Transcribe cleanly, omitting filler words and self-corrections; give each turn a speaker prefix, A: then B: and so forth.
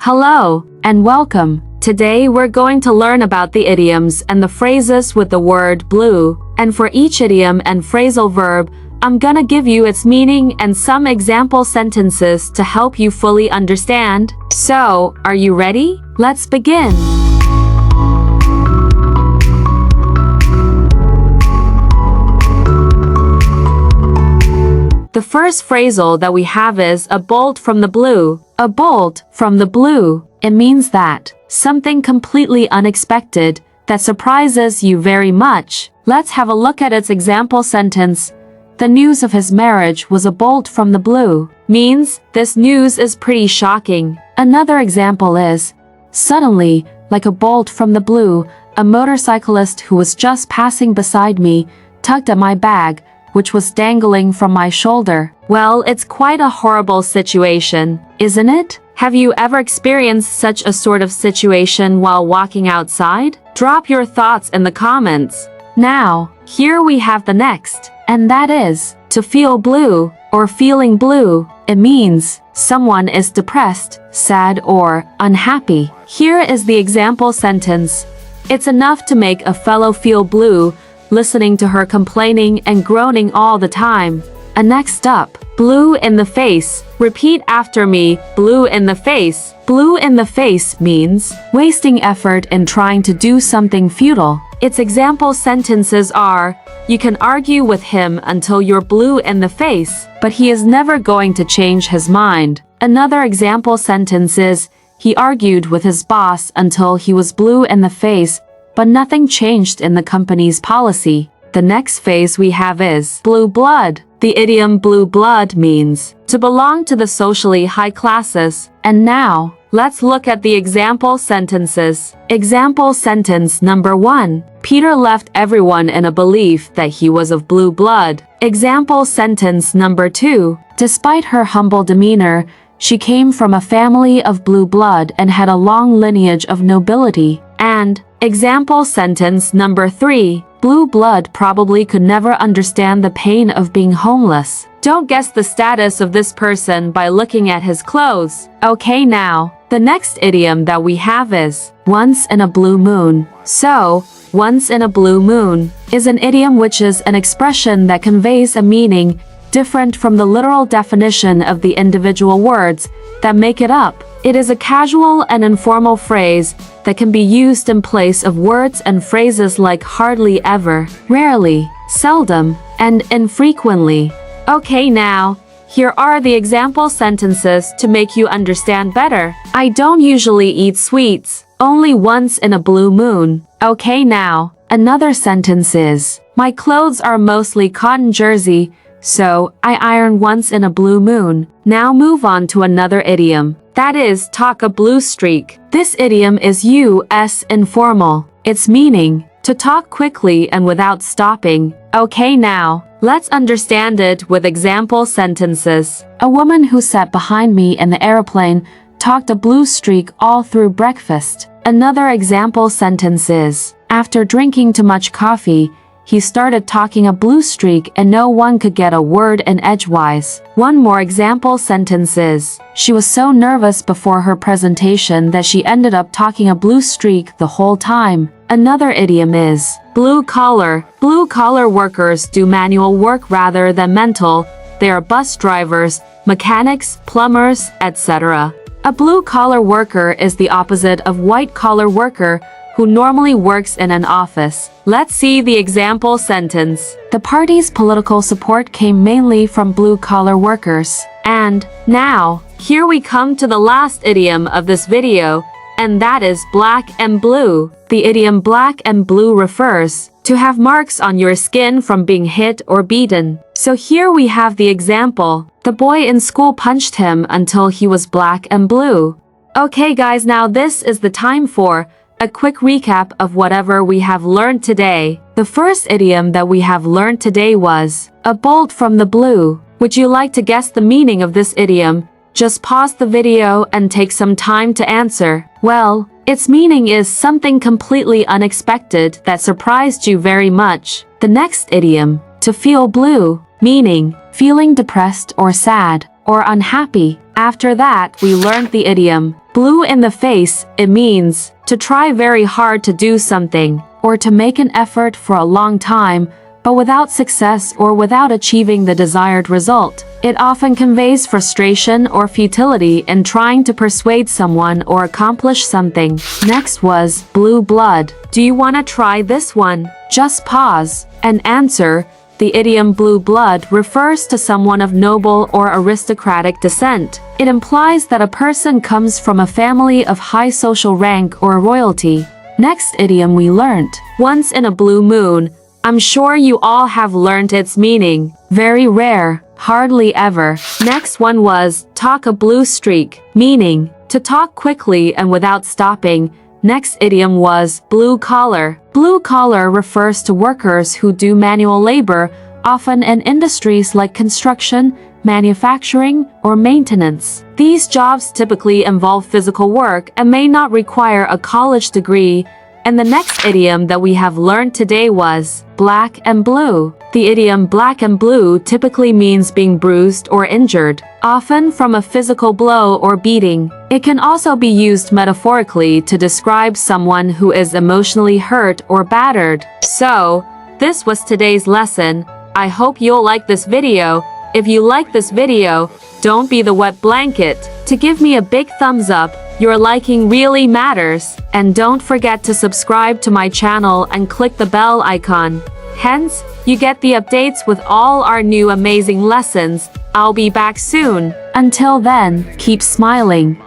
A: Hello, and welcome. Today we're going to learn about the idioms and the phrases with the word blue, and for each idiom and phrasal verb, I'm gonna give you its meaning and some example sentences to help you fully understand. So, are you ready? Let's begin. The first phrasal that we have is a bolt from the blue. A bolt from the blue. It means that something completely unexpected that surprises you very much. Let's have a look at its example sentence. The news of his marriage was a bolt from the blue. Means this news is pretty shocking. Another example is, suddenly, like a bolt from the blue, a motorcyclist who was just passing beside me tugged at my bag, which was dangling from my shoulder. Well, it's quite a horrible situation, isn't it? Have you ever experienced such a sort of situation while walking outside? Drop your thoughts in the comments. Now, here we have the next, and that is, to feel blue, or feeling blue. It means someone is depressed, sad, or unhappy. Here is the example sentence. It's enough to make a fellow feel blue, listening to her complaining and groaning all the time. Next up, blue in the face. Repeat after me, blue in the face. Blue in the face means wasting effort in trying to do something futile. Its example sentences are, you can argue with him until you're blue in the face, but he is never going to change his mind. Another example sentence is, he argued with his boss until he was blue in the face, but nothing changed in the company's policy. The next phrase we have is blue blood. The idiom blue blood means to belong to the socially high classes. And now, let's look at the example sentences. Example sentence number 1. Peter left everyone in a belief that he was of blue blood. Example sentence number 2. Despite her humble demeanor, she came from a family of blue blood and had a long lineage of nobility. And example sentence number 3. Blue blood probably could never understand the pain of being homeless. Don't guess the status of this person by looking at his clothes. Okay, now, the next idiom that we have is once in a blue moon. So, once in a blue moon is an idiom which is an expression that conveys a meaning different from the literal definition of the individual words that make it up. It is a casual and informal phrase that can be used in place of words and phrases like hardly ever, rarely, seldom, and infrequently. Okay, now, here are the example sentences to make you understand better. I don't usually eat sweets, only once in a blue moon. Okay, now, another sentence is, my clothes are mostly cotton jersey, so I iron once in a blue moon. Now move on to another idiom. That is, talk a blue streak. This idiom is U.S. informal. Its meaning, to talk quickly and without stopping. Okay, now, let's understand it with example sentences. A woman who sat behind me in the airplane talked a blue streak all through breakfast. Another example sentence is, after drinking too much coffee, he started talking a blue streak and no one could get a word in edgewise. One more example sentence is, she was so nervous before her presentation that she ended up talking a blue streak the whole time. Another idiom is blue collar. Blue collar workers do manual work rather than mental. They are bus drivers, mechanics, plumbers, etc. A blue collar worker is the opposite of white collar worker, who normally works in an office. Let's see the example sentence. The party's political support came mainly from blue-collar workers. And now, here we come to the last idiom of this video, and that is black and blue. The idiom black and blue refers to have marks on your skin from being hit or beaten. So here we have the example. The boy in school punched him until he was black and blue. Okay guys, now this is the time for a quick recap of whatever we have learned today. The first idiom that we have learned today was a bolt from the blue. Would you like to guess the meaning of this idiom? Just pause the video and take some time to answer. Well, its meaning is something completely unexpected that surprised you very much. The next idiom, to feel blue, meaning feeling depressed or sad, or unhappy. After that, we learned the idiom, blue in the face. It means to try very hard to do something, or to make an effort for a long time, but without success or without achieving the desired result. It often conveys frustration or futility in trying to persuade someone or accomplish something. Next was blue blood. Do you want to try this one? Just pause and answer. The idiom blue blood refers to someone of noble or aristocratic descent. It implies that a person comes from a family of high social rank or royalty. Next idiom we learned, once in a blue moon. I'm sure you all have learned its meaning. Very rare, hardly ever. Next one was talk a blue streak, meaning to talk quickly and without stopping. Next idiom was blue collar. Blue collar refers to workers who do manual labor, often in industries like construction, manufacturing, or maintenance. These jobs typically involve physical work and may not require a college degree. And the next idiom that we have learned today was black and blue. The idiom black and blue typically means being bruised or injured, often from a physical blow or beating. It can also be used metaphorically to describe someone who is emotionally hurt or battered. So, this was today's lesson. I hope you'll like this video. If you like this video, don't be the wet blanket. To give me a big thumbs up, your liking really matters. And don't forget to subscribe to my channel and click the bell icon. Hence, you get the updates with all our new amazing lessons. I'll be back soon. Until then, keep smiling.